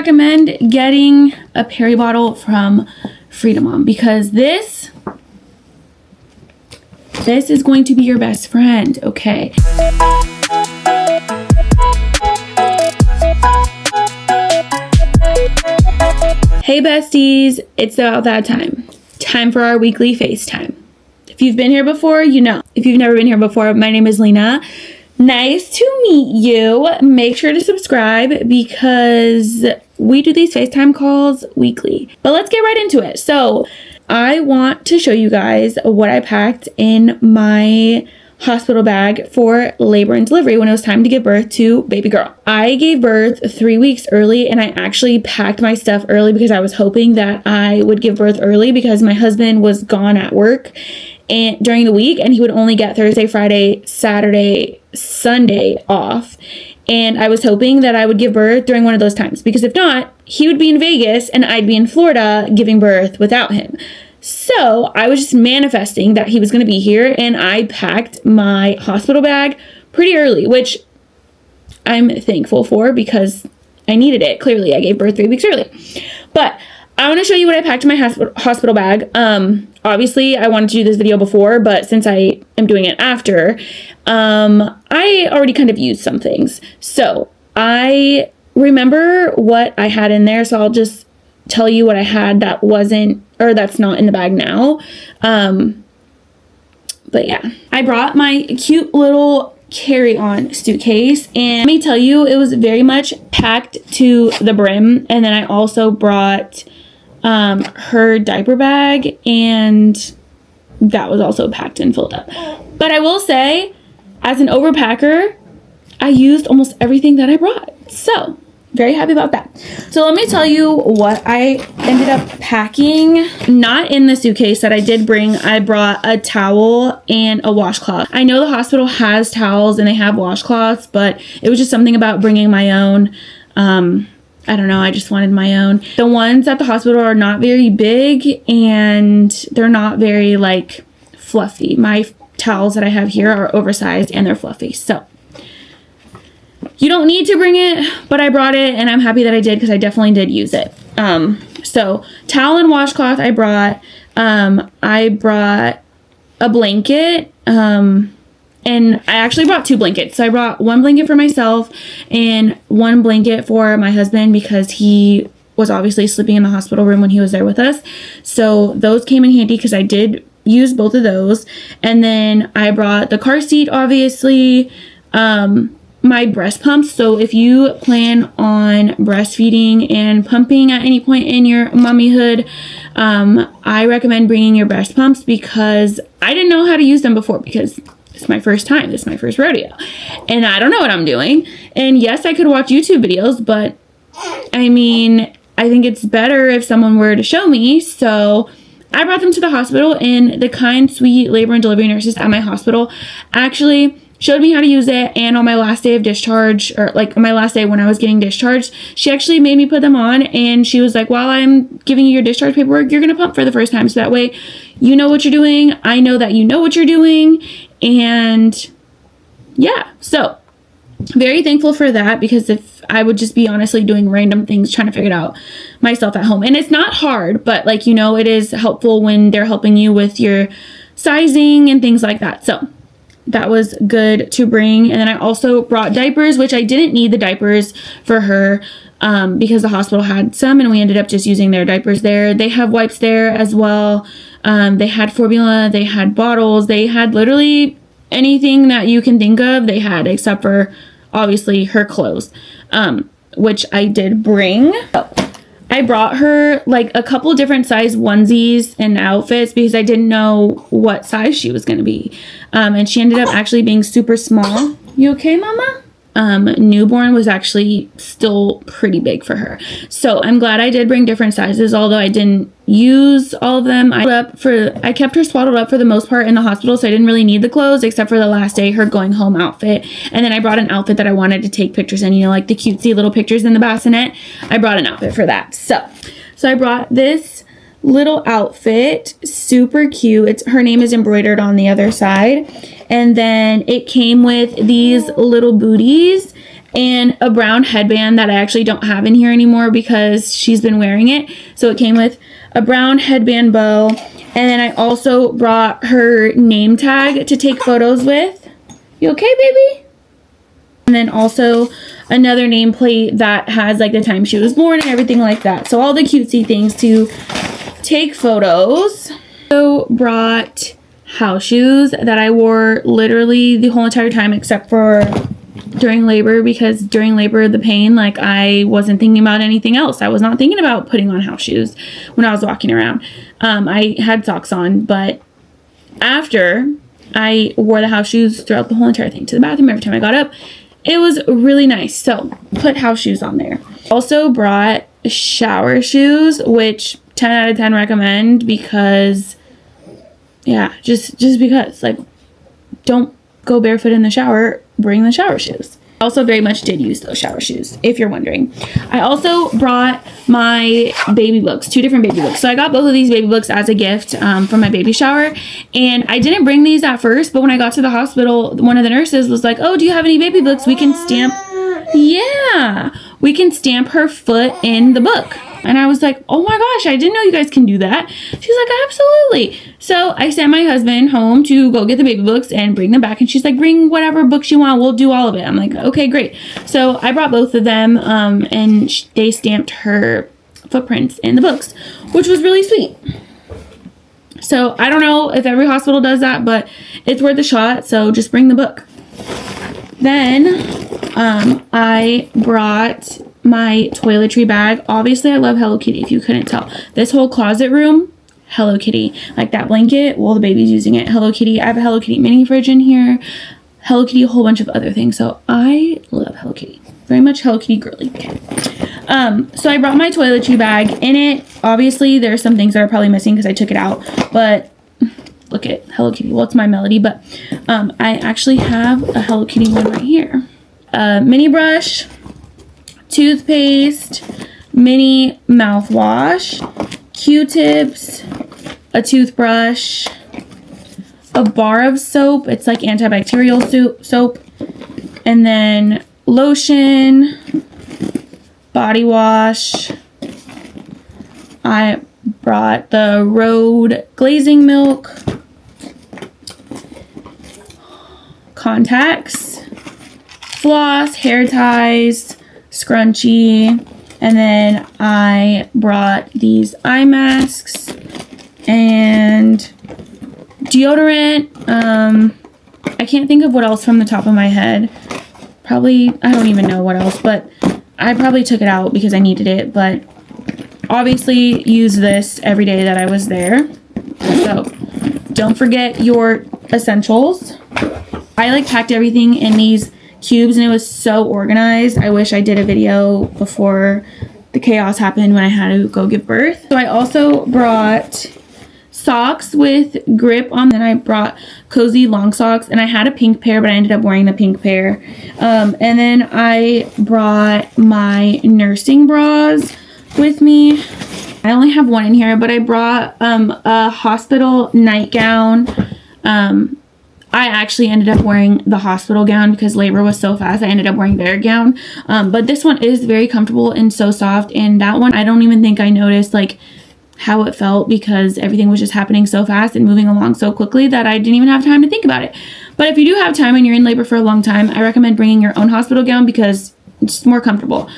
recommend getting a Perry bottle from Freedom Mom because this is going to be your best friend, okay? Hey besties, it's about that time. Time for our weekly FaceTime. If you've been here before, you know. If you've never been here before, my name is Lena. Nice to meet you. Make sure to subscribe because we do these FaceTime calls weekly. But let's get right into it. So I want to show you guys what I packed in my hospital bag for labor and delivery when it was time to give birth to baby girl. I gave birth 3 weeks early, and I actually packed my stuff early because I was hoping that I would give birth early because my husband was gone at work and during the week, and he would only get Thursday, Friday, Saturday, Sunday off. And I was hoping that I would give birth during one of those times because if not, he would be in Vegas and I'd be in Florida giving birth without him. So I was just manifesting that he was going to be here, and I packed my hospital bag pretty early, which I'm thankful for because I needed it. Clearly, I gave birth 3 weeks early. But I want to show you what I packed in my hospital bag. Obviously, I wanted to do this video before, but since I am doing it after, I already kind of used some things. So I remember what I had in there, so I'll just tell you what I had that wasn't, or that's not in the bag now. But yeah, I brought my cute little carry-on suitcase, and let me tell you, it was very much packed to the brim. And then I also brought her diaper bag, and that was also packed and filled up. But I will say, as an overpacker, I used almost everything that I brought. So very happy about that. So let me tell you what I ended up packing. Not in the suitcase that I did bring. I brought a towel and a washcloth. I know the hospital has towels and they have washcloths, but it was just something about bringing my own. I don't know, I just wanted my own. The ones at the hospital are not very big and they're not very like fluffy. My towels that I have here are oversized and they're fluffy. So you don't need to bring it, but I brought it and I'm happy that I did because I definitely did use it. So towel and washcloth I brought a blanket, and I actually brought 2 blankets. So I brought 1 blanket for myself and 1 blanket for my husband because he was obviously sleeping in the hospital room when he was there with us. So those came in handy because I did use both of those. And then I brought the car seat, obviously, my breast pumps. So if you plan on breastfeeding and pumping at any point in your mommyhood, I recommend bringing your breast pumps because I didn't know how to use them before because it's my first time. This is my first rodeo. And I don't know what I'm doing. And yes, I could watch YouTube videos, but I mean, I think it's better if someone were to show me. So I brought them to the hospital, and the kind, sweet labor and delivery nurses at my hospital actually showed me how to use it. And on my last day of discharge, or like on my last day when I was getting discharged, she actually made me put them on, and she was like, while I'm giving you your discharge paperwork, you're going to pump for the first time. So that way you know what you're doing. I know that you know what you're doing. And yeah, so very thankful for that because if I would just be honestly doing random things, trying to figure it out myself at home. And it's not hard, but like, you know, it is helpful when they're helping you with your sizing and things like that. So that was good to bring. And then I also brought diapers, which I didn't need the diapers for her because the hospital had some and we ended up just using their diapers there. They have wipes there as well. They had formula, they had bottles, they had literally anything that you can think of, they had, except for obviously her clothes, which I did bring. I brought her like a couple different size onesies and outfits because I didn't know what size she was going to be. And she ended up actually being super small. You okay, mama? Newborn was actually still pretty big for her. So I'm glad I did bring different sizes, although I didn't use all of them. I kept her swaddled up for the most part in the hospital, so I didn't really need the clothes except for the last day, her going home outfit. And then I brought an outfit that I wanted to take pictures in, you know, like the cutesy little pictures in the bassinet. I brought an outfit for that. So I brought this little outfit, super cute. Her name is embroidered on the other side. And then it came with these little booties and a brown headband that I actually don't have in here anymore because she's been wearing it. So it came with a brown headband bow. And then I also brought her name tag to take photos with. You okay, baby? And then also another nameplate that has like the time she was born and everything like that. So all the cutesy things to take photos. Also brought house shoes that I wore literally the whole entire time except for during labor, because during labor, the pain, like I wasn't thinking about anything else. I was not thinking about putting on house shoes when I was walking around. I had socks on, but after I wore the house shoes throughout the whole entire thing to the bathroom every time I got up, it was really nice. So put house shoes on there. Also brought shower shoes, which 10 out of 10 recommend because, yeah, just because, like, don't go barefoot in the shower, bring the shower shoes. I also very much did use those shower shoes, if you're wondering. I also brought my baby books, 2 different baby books. So I got both of these baby books as a gift for my baby shower. And I didn't bring these at first, but when I got to the hospital, one of the nurses was like, oh, do you have any baby books? We can stamp, yeah, we can stamp her foot in the book. And I was like, oh my gosh, I didn't know you guys can do that. She's like, absolutely. So I sent my husband home to go get the baby books and bring them back. And she's like, bring whatever books you want. We'll do all of it. I'm like, okay, great. So I brought both of them and they stamped her footprints in the books, which was really sweet. So I don't know if every hospital does that, but it's worth a shot. So just bring the book. Then I brought my toiletry bag. Obviously, I love Hello Kitty, if you couldn't tell. This whole closet room, Hello Kitty. Like that blanket, well, the baby's using it. Hello Kitty. I have a Hello Kitty mini fridge in here. Hello Kitty, a whole bunch of other things. So I love Hello Kitty. Very much Hello Kitty girly. Okay. So I brought my toiletry bag. In it, obviously, there's some things that are probably missing because I took it out. But look at Hello Kitty. Well, it's my Melody, but I actually have a Hello Kitty one right here. Mini brush, toothpaste, mini mouthwash, Q-tips, a toothbrush, a bar of soap. It's like antibacterial soap. And then lotion, body wash. I brought the Rhode glazing milk, contacts, floss, hair ties, scrunchie, and then I brought these eye masks and deodorant. I can't think of what else from the top of my head. Probably, I don't even know what else, but I probably took it out because I needed it, but obviously use this every day that I was there. So don't forget your essentials. I like packed everything in these cubes and it was so organized. I wish I did a video before the chaos happened when I had to go give birth. So I also brought socks with grip on them. I brought cozy long socks and I had a pink pair, but I ended up wearing the pink pair. And then I brought my nursing bras with me. I only have one in here, but I brought a hospital nightgown. I actually ended up wearing the hospital gown because labor was so fast. I ended up wearing their gown. But this one is very comfortable and so soft. And that one, I don't even think I noticed like how it felt because everything was just happening so fast and moving along so quickly that I didn't even have time to think about it. But if you do have time and you're in labor for a long time, I recommend bringing your own hospital gown because it's more comfortable.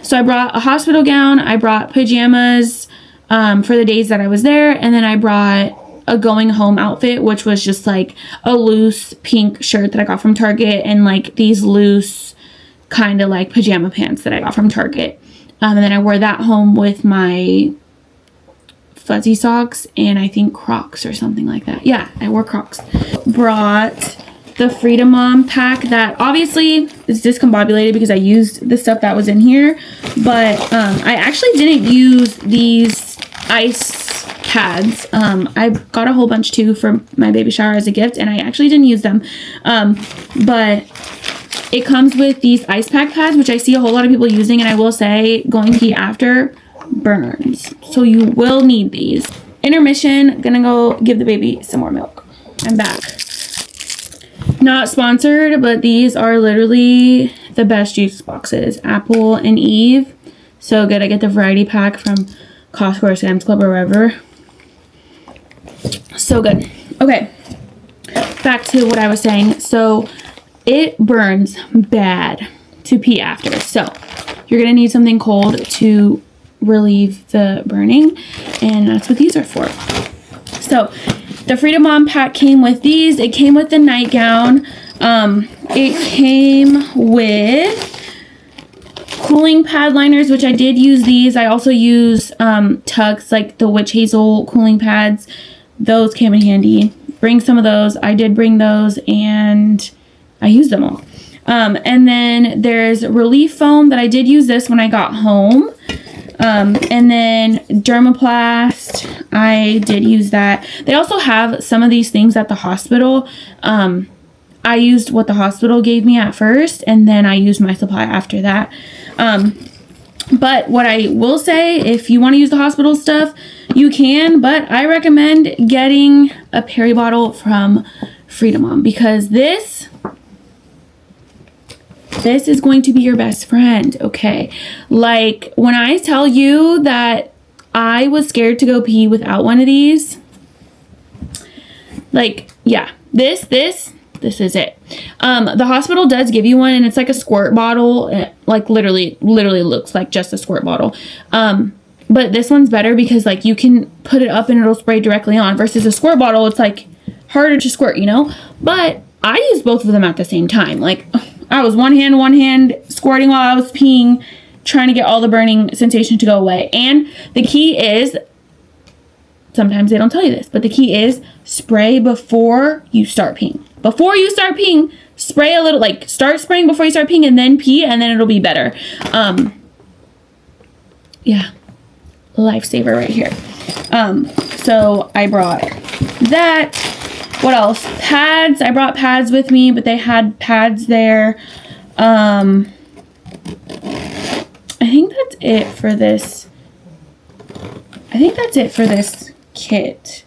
So I brought a hospital gown. I brought pajamas for the days that I was there. And then I brought a going home outfit, which was just like a loose pink shirt that I got from Target and like these loose kind of like pajama pants that I got from Target. And then I wore that home with my fuzzy socks and I think Crocs or something like that. Yeah, I wore Crocs. Brought the Freedom Mom pack that obviously is discombobulated because I used the stuff that was in here, but I actually didn't use these ice pads. I got a whole bunch too for my baby shower as a gift and I actually didn't use them, but it comes with these ice pack pads, which I see a whole lot of people using, and I will say going pee after burns, so you will need these. Intermission, gonna go give the baby some more milk. I'm back. Not sponsored, but these are literally the best juice boxes. Apple and Eve. So good. I get the variety pack from Costco or Sam's Club or wherever. So good. Okay. Back to what I was saying. So it burns bad to pee after. So you're going to need something cold to relieve the burning. And that's what these are for. So the Freedom Mom pack came with these. It came with the nightgown. It came with cooling pad liners, which I did use these. I also use tucks, like the witch hazel cooling pads. Those came in handy. Bring some of those. I did bring those and I used them all. And then there's relief foam that I did use this when I got home. And then Dermaplast, I did use that. They also have some of these things at the hospital. I used what the hospital gave me at first, and then I used my supply after that. But what I will say, if you want to use the hospital stuff, you can, but I recommend getting a Perry bottle from Freedom Mom, because this is going to be your best friend, okay? Like, when I tell you that I was scared to go pee without one of these, like, yeah, this is it. The hospital does give you one, and it's like a squirt bottle. It, like, literally looks like just a squirt bottle. But this one's better because, like, you can put it up and it'll spray directly on, versus a squirt bottle, it's, like, harder to squirt, you know? But I used both of them at the same time. Like, I was one hand squirting while I was peeing, trying to get all the burning sensation to go away. And the key is, sometimes they don't tell you this, but the key is spray before you start peeing. Before you start peeing, spray a little, like, start spraying before you start peeing and then pee, and then it'll be better. Yeah, lifesaver right here. So I brought that. What else? Pads. I brought pads with me, but they had pads there. I think that's it for this. I think that's it for this kit.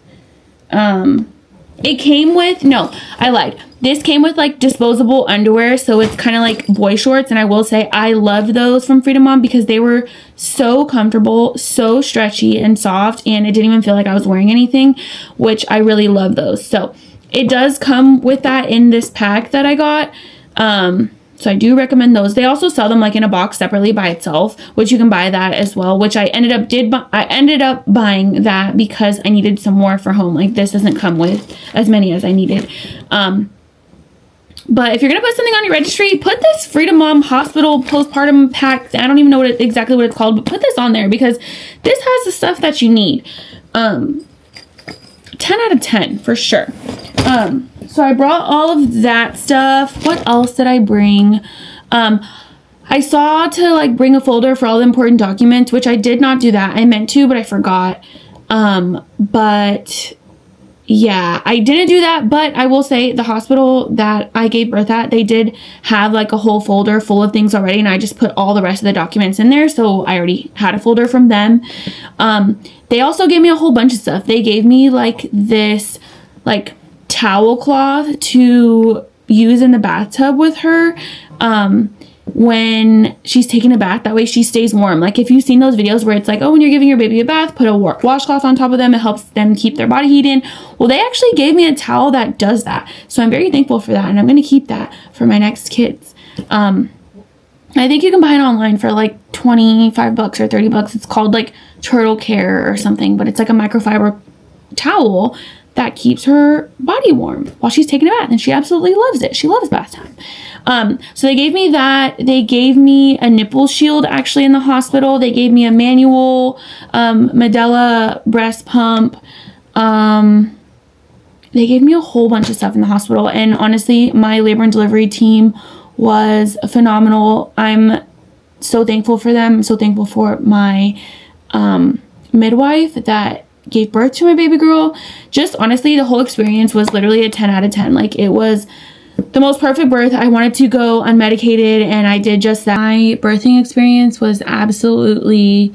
It came with, no, I lied. This came with, like, disposable underwear, so it's kind of like boy shorts, and I will say I loved those from Freedom Mom because they were so comfortable, so stretchy and soft, and it didn't even feel like I was wearing anything, which I really love those. So it does come with that in this pack that I got. So I do recommend those. They also sell them, like, in a box separately by itself, which you can buy that as well, which I ended up buying that because I needed some more for home. Like, this doesn't come with as many as I needed. But if you're going to put something on your registry, put this Freedom Mom Hospital Postpartum Pack. I don't even know exactly what it's called, but put this on there because this has the stuff that you need. 10 out of 10 for sure. So I brought all of that stuff. What else did I bring? I saw to, like, bring a folder for all the important documents, which I did not do that. I meant to, but I forgot. But yeah, I didn't do that. But I will say the hospital that I gave birth at, they did have, like, a whole folder full of things already, and I just put all the rest of the documents in there. So I already had a folder from them. They also gave me a whole bunch of stuff. They gave me, like, this, like, towel cloth to use in the bathtub with her when she's taking a bath. That way she stays warm. Like, if you've seen those videos where it's like, oh, when you're giving your baby a bath, put a washcloth on top of them, it helps them keep their body heat in. Well, they actually gave me a towel that does that, so I'm very thankful for that, and I'm going to keep that for my next kids. I think you can buy it online for like $25 or $30. It's called, like, Turtle Care or something, but it's like a microfiber towel that keeps her body warm while she's taking a bath, and she absolutely loves it. She loves bath time. So they gave me that. They gave me a nipple shield actually in the hospital. They gave me a manual Medela breast pump. They gave me a whole bunch of stuff in the hospital, and honestly, my labor and delivery team was phenomenal. I'm so thankful for them. I'm so thankful for my midwife that gave birth to my baby girl. Just honestly, the whole experience was literally a 10 out of 10. Like, it was the most perfect birth. I wanted to go unmedicated, and I did just that. My birthing experience was absolutely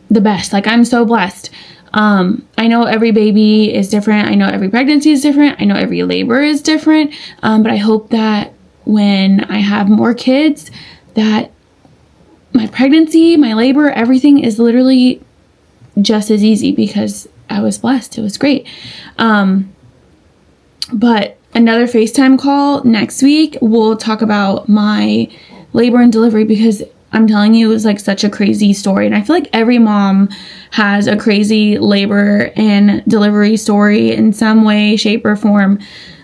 the best. Like, I'm so blessed. I know every baby is different. I know every pregnancy is different. I know every labor is different. But I hope that when I have more kids that my pregnancy, my labor, everything is literally just as easy because I was blessed. It was great. But another FaceTime call next week, we'll talk about my labor and delivery, because I'm telling you, it was like such a crazy story. And I feel like every mom has a crazy labor and delivery story in some way, shape, or form.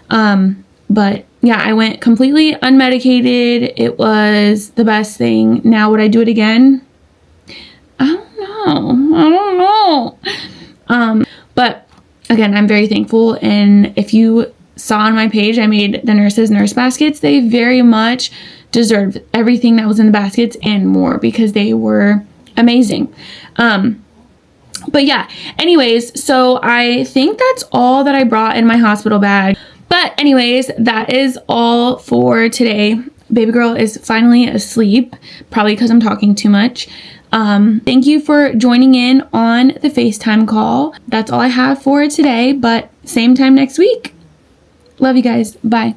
But yeah, I went completely unmedicated. It was the best thing. Now, would I do it again? I don't know. But again, I'm very thankful. And if you saw on my page, I made the nurses nurse baskets. They very much deserved everything that was in the baskets and more, because they were amazing. But yeah, anyways, so I think that's all that I brought in my hospital bag. But anyways, that is all for today. Baby girl is finally asleep, probably because I'm talking too much. Thank you for joining in on the FaceTime call. That's all I have for today, but same time next week. Love you guys. Bye.